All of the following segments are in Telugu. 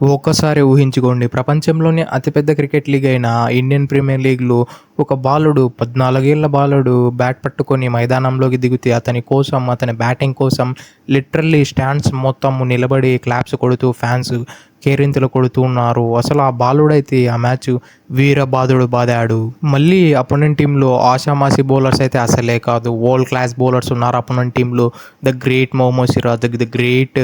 ఒక్కసారి ఊహించుకోండి, ప్రపంచంలోనే అతిపెద్ద క్రికెట్ లీగ్ అయిన ఇండియన్ ప్రీమియర్ లీగ్‌లో ఒక బాలుడు 14 ఏళ్ల బాలుడు బ్యాట్ పట్టుకొని మైదానంలోకి దిగితే అతని కోసం, అతని బ్యాటింగ్ కోసం లిటరల్లీ స్టాండ్స్ మొత్తం నిలబడి క్లాప్స్ కొడుతూ ఫ్యాన్స్ కేరింతలు కొడుతూ ఉన్నారు. అసలు ఆ బాలుడైతే ఆ మ్యాచ్ వీరబాదుడు బాదాడు. మళ్ళీ అపోనెంట్ టీంలో ఆషామాషీ బౌలర్స్ అయితే అసలే కాదు. వరల్డ్ క్లాస్ బౌలర్స్ ఉన్నారు అపోనెంట్ టీంలో. The great Mohammed Siraj, the great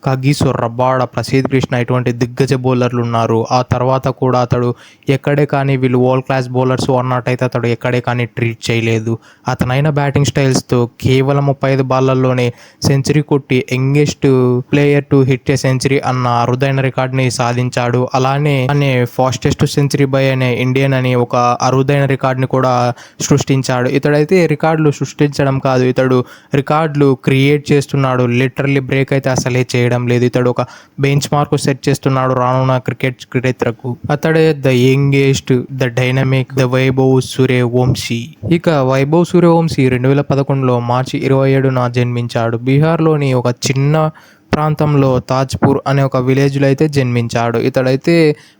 Kagiso Rabada, Prasidh Krishna ఇటువంటి దిగ్గజ బౌలర్లు ఉన్నారు. ఆ తర్వాత కూడా అతడు ఎక్కడే కానీ వీళ్ళు వరల్డ్ క్లాస్ బౌలర్స్ అన్నట్టయితే అతడు ఎక్కడే కానీ ట్రీట్ చేయలేదు. అతనైన బ్యాటింగ్ స్టైల్స్తో కేవలం 35 బాళ్లలోనే సెంచరీ కొట్టి youngest player to hit a century అన్న అరుదైన రికార్డ్ని సాధించాడు. అలానే ఫాస్టెస్ట్ సెంచరీ బై అనే ఇండియన్ అని ఒక అరుదైన రికార్డ్ని కూడా సృష్టించాడు. ఇతడైతే రికార్డులు సృష్టించడం కాదు, ఇతడు రికార్డులు క్రియేట్ చేస్తున్నాడు. లిటరల్లీ బ్రేక్ అయితే అసలే చేయడం లేదు. ఇతడు ఒక బెంచ్ మార్క్ సెట్ చేస్తున్నాడు రానున్న క్రికెట్ చరిత్రకు. అతడే the youngest, the dynamic, the Vaibhav Suryavanshi. ఇక వైభవ్ సూర్యవంశీ 2011లో మార్చి 27న జన్మించాడు. బీహార్లోని ఒక చిన్న ప్రాంతంలో తాజ్పూర్ అనే ఒక విలేజ్లో అయితే జన్మించాడు. ఇతడైతే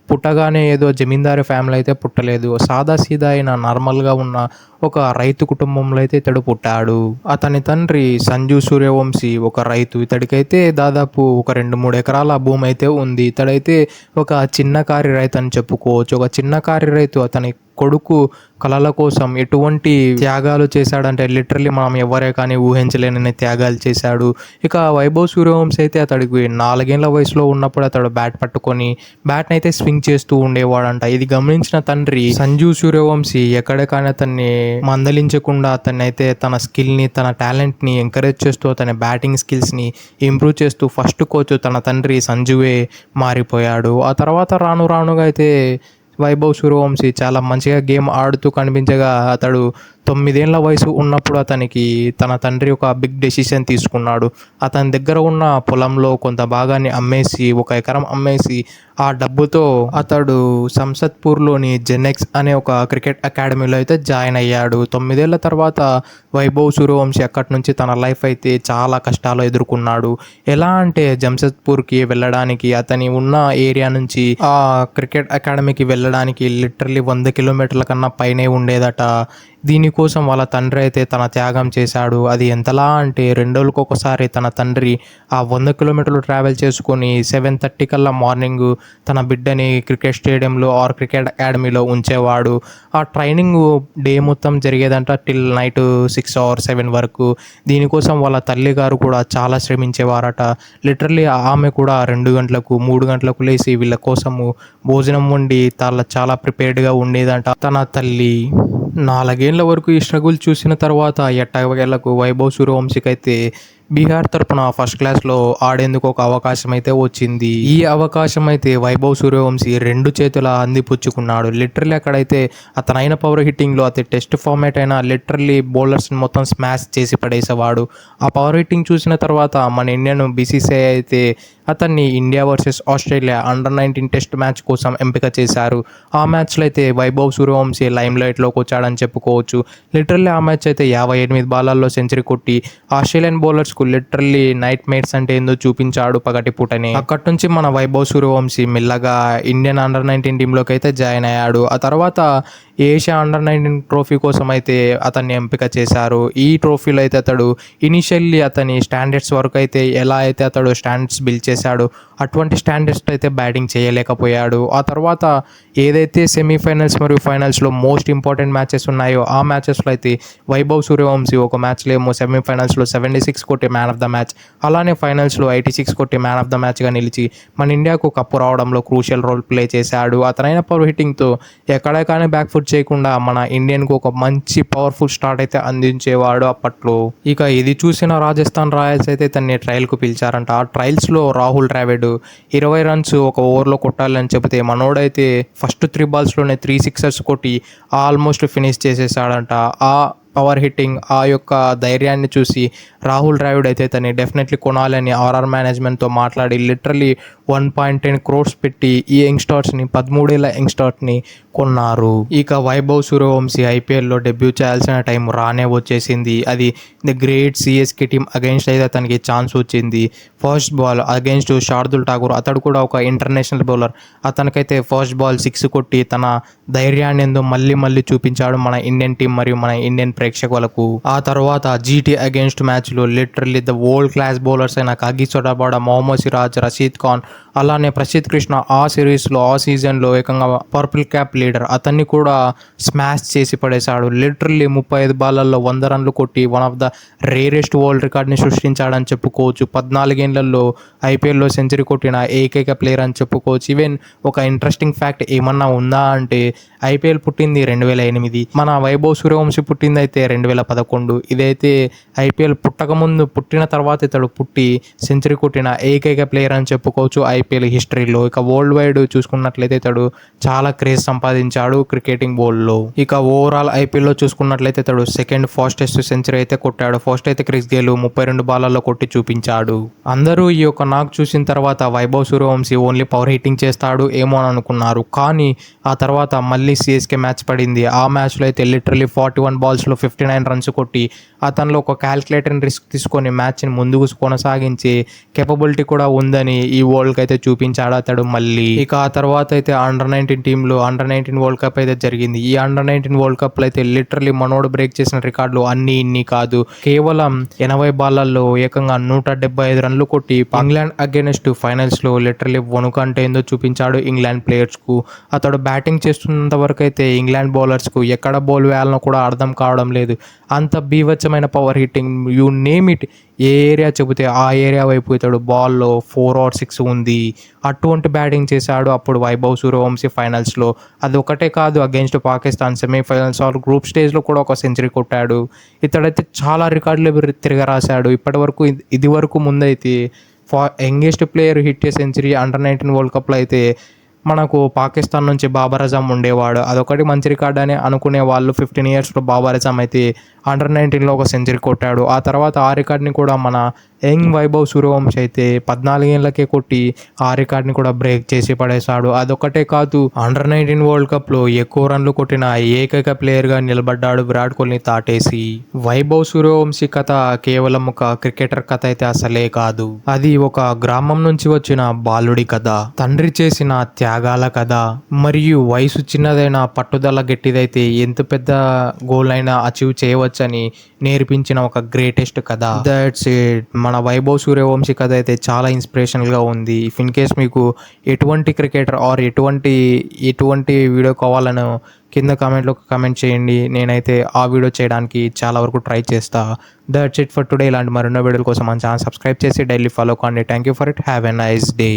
పుట్టగానే ఏదో జమీందారు ఫ్యామిలీ అయితే పుట్టలేదు. సాదాసీదా అయిన నార్మల్గా ఉన్న ఒక రైతు కుటుంబంలో అయితే ఇతడు పుట్టాడు. అతని తండ్రి సంజు సూర్యవంశీ ఒక రైతు. ఇతడికైతే దాదాపు ఒక 2-3 ఎకరాల భూమి అయితే ఉంది. ఇతడైతే ఒక చిన్నకారి రైతు అని చెప్పుకోవచ్చు. ఒక చిన్నకారి రైతు అతని కొడుకు కళల కోసం ఎటువంటి త్యాగాలు చేశాడంటే లిటరల్లీ మనం ఎవరే కానీ ఊహించలేనని త్యాగాలు చేశాడు. ఇక వైభవ్ సూర్యవంశీ అయితే అతడికి 4 ఏళ్ల వయసులో ఉన్నప్పుడు అతడు బ్యాట్ పట్టుకొని బ్యాట్ని అయితే స్వింగ్ చేస్తూ ఉండేవాడంట. ఇది గమనించిన తండ్రి సంజు సూర్యవంశీ ఎక్కడ కానీ అతన్ని మందలించకుండా అతన్ని అయితే తన స్కిల్ని, తన టాలెంట్ని ఎంకరేజ్ చేస్తూ అతని బ్యాటింగ్ స్కిల్స్ని ఇంప్రూవ్ చేస్తూ ఫస్ట్ కోచ్ తన తండ్రి సంజువే మారిపోయాడు. ఆ తర్వాత రానుగా అయితే వైభవ్ సూర్యవంశీ చాలా మంచిగా గేమ్ ఆడుతూ కనిపించగా అతడు 9 ఏళ్ల వయసు ఉన్నప్పుడు అతనికి తన తండ్రి ఒక బిగ్ డెసిషన్ తీసుకున్నాడు. అతని దగ్గర ఉన్న పొలంలో కొంత భాగాన్ని అమ్మేసి, 1 ఎకరం అమ్మేసి ఆ డబ్బుతో అతడు సంసత్పూర్లోని జెనెక్స్ అనే ఒక క్రికెట్ అకాడమీలో అయితే జాయిన్ అయ్యాడు. 9 ఏళ్ల తర్వాత వైభవ్ సూర్యవంశీ అక్కడి నుంచి తన లైఫ్ అయితే చాలా కష్టాలు ఎదుర్కొన్నాడు. ఎలా అంటే జంషెద్పూర్కి వెళ్ళడానికి అతని ఉన్న ఏరియా నుంచి ఆ క్రికెట్ అకాడమీకి వెళ్ళడానికి లిటరల్లీ 100 కిలోమీటర్ల కన్నా పైనే ఉండేదట. దీనికోసం వాళ్ళ తండ్రి అయితే తన త్యాగం చేశాడు. అది ఎంతలా అంటే 2 రోజులకు ఒకసారి తన తండ్రి ఆ 100 కిలోమీటర్లు ట్రావెల్ చేసుకొని 7:30 కల్లా మార్నింగ్ తన బిడ్డని క్రికెట్ స్టేడియంలో ఆర్ క్రికెట్ అకాడమీలో ఉంచేవాడు. ఆ ట్రైనింగ్ డే మొత్తం జరిగేదంట టిల్ నైట్ 6 or 7 వరకు. దీనికోసం వాళ్ళ తల్లి గారు కూడా చాలా శ్రమించేవారట. లిటరల్లీ ఆమె కూడా 2 గంటలకు 3 గంటలకు లేచి వీళ్ళ కోసము భోజనం వండి చాలా ప్రిపేర్డ్గా ఉండేదంట తన తల్లి. 4 ఏళ్ల వరకు ఈ స్ట్రగుల్ చూసిన తర్వాత ఎట్టకేలకు వైభవ్ సూర్యవంశీకి అయితే బీహార్ తరపున ఫస్ట్ క్లాస్లో ఆడేందుకు ఒక అవకాశం అయితే వచ్చింది. ఈ అవకాశం అయితే వైభవ్ సూర్యవంశీ 2 చేతుల అందిపుచ్చుకున్నాడు. లిటరల్లీ అక్కడైతే అతనైన పవర్ హిట్టింగ్లో అతి టెస్ట్ ఫార్మాట్ అయినా లిటరల్లీ బౌలర్స్ని మొత్తం స్మాష్ చేసి పడేసేవాడు. ఆ పవర్ హిట్టింగ్ చూసిన తర్వాత మన ఇండియన్ బీసీసీఐ అయితే అతన్ని India versus Australia under-19 test match కోసం ఎంపిక చేశారు. ఆ మ్యాచ్లో అయితే వైభవ్ సూర్యవంశీ లైమ్ లైట్లోకి వచ్చాడని చెప్పుకోవచ్చు. లిటరల్లీ ఆ మ్యాచ్ అయితే 58 బాలల్లో సెంచరీ కొట్టి ఆస్ట్రేలియన్ బౌలర్స్కు లిటరల్లీ నైట్ మేట్స్ అంటే ఏందో చూపించాడు పగటిపూటనే. అక్కడి నుంచి మన వైభవ్ సూర్యవంశీ మెల్లగా ఇండియన్ అండర్-19 టీంలోకి అయితే జాయిన్ అయ్యాడు. ఆ తర్వాత ఏషియా అండర్-19 ట్రోఫీ కోసం అయితే అతన్ని ఎంపిక చేశారు. ఈ ట్రోఫీలో అయితే అతడు ఇనిషియల్లీ అతని స్టాండర్డ్స్ వరకు అయితే ఎలా అయితే అతడు స్టాండర్డ్స్ బిల్డ్ చేశాడు అటువంటి స్టాండర్డ్స్ అయితే బ్యాటింగ్ చేయలేకపోయాడు. ఆ తర్వాత ఏదైతే సెమీఫైనల్స్ మరియు ఫైనల్స్లో మోస్ట్ ఇంపార్టెంట్ మ్యాచెస్ ఉన్నాయో ఆ మ్యాచెస్లో అయితే వైభవ్ సూర్యవంశీ ఒక మ్యాచ్లో ఏమో సెమీఫైనల్స్లో 76 కొట్టి మ్యాన్ ఆఫ్ ద మ్యాచ్, అలానే ఫైనల్స్లో 86 కొట్టి మ్యాన్ ఆఫ్ ద మ్యాచ్గా నిలిచి మన ఇండియాకు కప్పు రావడంలో క్రూషియల్ రోల్ ప్లే చేశాడు. అతనైన పవర్ హిట్టింగ్తో ఎక్కడే కానీ బ్యాక్ ఫుట్ చేయకుండా మన ఇండియన్కు ఒక మంచి పవర్ఫుల్ స్టార్ట్ అయితే అందించేవాడు అప్పట్లో. ఇక ఇది చూసిన రాజస్థాన్ రాయల్స్ అయితే తన్ని ట్రయల్కు పిలిచారంట. ఆ ట్రయల్స్లో రాహుల్ ద్రావిడ్ 20 రన్స్ ఒక ఓవర్లో కొట్టాలని చెబితే మనోడైతే ఫస్ట్ 3 బాల్స్లోనే 3 సిక్సర్స్ కొట్టి ఆల్మోస్ట్ ఫినిష్ చేసేసాడంట. ఆ పవర్ హిట్టింగ్, ఆ యొక్క ధైర్యాన్ని చూసి రాహుల్ ద్రావిడ్ అయితే తనని డెఫినెట్లీ కొనాలని ఆర్ఆర్ మేనేజ్మెంట్తో మాట్లాడి లిటరలీ 1.10 crores పెట్టి ఈ యంగ్స్టర్స్ని 13 ఏళ్ల యంగ్స్టర్స్ని కొన్నారు. ఇక వైభవ్ సూర్యవంశీ ఐపీఎల్లో డెబ్యూ చేయాల్సిన టైం రానే వచ్చేసింది. అది the great CSK team against అయితే అతనికి ఛాన్స్ వచ్చింది. First ball against Shardul Thakur, అతడు కూడా ఒక ఇంటర్నేషనల్ బౌలర్. అతనికైతే ఫస్ట్ బాల్ 6 కొట్టి తన ధైర్యాన్ని ఏందో మళ్ళీ చూపించాడు మన ఇండియన్ టీం మరియు మన ఇండియన్ ప్రేక్షకులకు. ఆ తర్వాత జీటీ అగెన్స్ట్ మ్యాచ్లో literally the world class bowlers అయిన కాగిసోడబాడ, మొహమ్మద్ సిరాజ్, రషీద్ ఖాన్, అలానే ప్రసిద్ధ్ కృష్ణ ఆ సిరీస్లో ఆ సీజన్లో ఏకంగా పర్పుల్ క్యాప్ లీడర్ అతన్ని కూడా స్మాష్ చేసి పడేశాడు. లిటరల్లీ 35 బాళ్ళల్లో 100 రన్లు కొట్టి one of the rarest world రికార్డ్ని సృష్టించాడని చెప్పుకోవచ్చు. 14 ఏళ్లలో ఐపీఎల్లో సెంచరీ కొట్టిన ఏకైక ప్లేయర్ అని చెప్పుకోవచ్చు. ఈవెన్ ఒక ఇంట్రెస్టింగ్ ఫ్యాక్ట్ ఏమన్నా ఉందా అంటే ఐపీఎల్ పుట్టింది 2008, మన వైభవ్ సూర్యవంశీ పుట్టింది అయితే 2011. ఇదైతే ఐపీఎల్ పుట్టకముందు, పుట్టిన తర్వాత ఇతడు పుట్టి సెంచరీ కొట్టిన ఏకైక ప్లేయర్ అని చెప్పుకోవచ్చు ఐపీఎల్ హిస్టరీలో. ఇక వరల్డ్ వైడ్ చూసుకున్నట్లయితే ఇతడు చాలా క్రేజ్ సంపాదించాడు క్రికెటింగ్ బౌల్లో. ఇక ఓవరాల్ ఐపీఎల్లో చూసుకున్నట్లయితే ఇతడు సెకండ్ ఫాస్టెస్ట్ సెంచరీ అయితే కొట్టాడు. ఫస్ట్ అయితే క్రిస్ గేల్ 32 బాళ్ళల్లో కొట్టి చూపించాడు. అందరూ ఈ యొక్క నాక్ చూసిన తర్వాత Vaibhav Suryavanshi only power hitting చేస్తాడు ఏమో అని అనుకున్నారు. కానీ ఆ తర్వాత మళ్ళీ సిఎస్కే మ్యాచ్ పడింది. ఆ మ్యాచ్లో అయితే లిటరలీ 41 బాల్స్లో 59 రన్స్ కొట్టి అతనిలో ఒక క్యాల్కులేటెడ్ రిస్క్ తీసుకొని మ్యాచ్ని ముందుకు కొనసాగించి కేపబిలిటీ కూడా ఉందని ఈ వరల్డ్కి అయితే చూపించాడు అతడు మళ్ళీ. ఇక ఆ తర్వాత అయితే అండర్-19 టీంలో అండర్-19 వరల్డ్ కప్ అయితే జరిగింది. ఈ అండర్-19 వరల్డ్ కప్లో అయితే లిటరలీ మనోడు బ్రేక్ చేసిన రికార్డులు అన్నీ ఇన్ని కాదు. కేవలం 80 బాళ్ళల్లో ఏకంగా 175 రన్లు కొట్టి ఇంగ్లాండ్ అగెన్స్ట్ ఫైనల్స్లో లిటరలీ వణుకంటే ఏందో చూపించాడు ఇంగ్లాండ్ ప్లేయర్స్కు. అతడు బ్యాటింగ్ చేస్తున్నంత వరకు అయితే ఇంగ్లాండ్ బౌలర్స్కు ఎక్కడ బౌల్ వేయాలనో కూడా అర్థం కావడం లేదు. అంత బీభత్సమైన power hitting, you name it, ఏ ఏరియా చెబితే ఆ ఏరియా వైపు ఇతడు బాల్లో 4 or 6 ఉంది. అటువంటి బ్యాటింగ్ చేశాడు అప్పుడు వైభవ్ సూర్యవంశీ ఫైనల్స్లో. అది ఒకటే కాదు, against Pakistan semifinals or group స్టేజ్లో కూడా ఒక సెంచరీ కొట్టాడు. ఇతడైతే చాలా రికార్డులు తిరగరాశాడు. ఇప్పటివరకు ఇది వరకు ముందైతే youngest player hit century under-19 world కప్లో అయితే మనకు పాకిస్తాన్ నుంచి బాబర్ అజమ్ ఉండేవాడు. అదొకటి మంచి రికార్డ్ అని అనుకునే వాళ్ళు. 15 yearsలో బాబర్ అజమ్ అయితే అండర్-19లో ఒక సెంచరీ కొట్టాడు. ఆ తర్వాత ఆ రికార్డ్ని కూడా మన యంగ్ వైభవ్ సూర్యవంశీ అయితే 14 ఏళ్ళకే కొట్టి ఆ రికార్డ్ని కూడా బ్రేక్ చేసి పడేశాడు. అదొకటే కాదు, అండర్-19 వరల్డ్ కప్లో ఎక్కువ రన్లు కొట్టిన ఏకైక ప్లేయర్గా నిలబడ్డాడు విరాట్ కోహ్లీ తాటేసి. వైభవ్ సూర్యవంశీ కథ కేవలం ఒక క్రికెటర్ కథ అయితే అసలే కాదు, అది ఒక గ్రామం నుంచి వచ్చిన బాలుడి కథ, తండ్రి చేసిన త్యాగాల కథ, మరియు వయసు చిన్నదైన పట్టుదల గట్టిదైతే ఎంత పెద్ద గోల్ అయినా అచీవ్ చేయవచ్చని నేర్పించిన ఒక గ్రేటెస్ట్ కథ. That's it. మన వైభవ్ సూర్యవంశీ కథ అయితే చాలా ఇన్స్పిరేషనల్గా ఉంది. ఇఫ్ ఇన్ కేస్ మీకు ఎటువంటి క్రికెటర్ ఆర్ ఎటువంటి వీడియో కావాలను కింద కామెంట్లో కామెంట్ చేయండి. నేనైతే ఆ వీడియో చేయడానికి చాలా వరకు ట్రై చేస్తా. That's it for today. ఇలాంటి మరెన్నో వీడియోల కోసం మన ఛానల్ సబ్స్క్రైబ్ చేసి డైలీ ఫాలో కండి. Thank you for it. Have a nice day.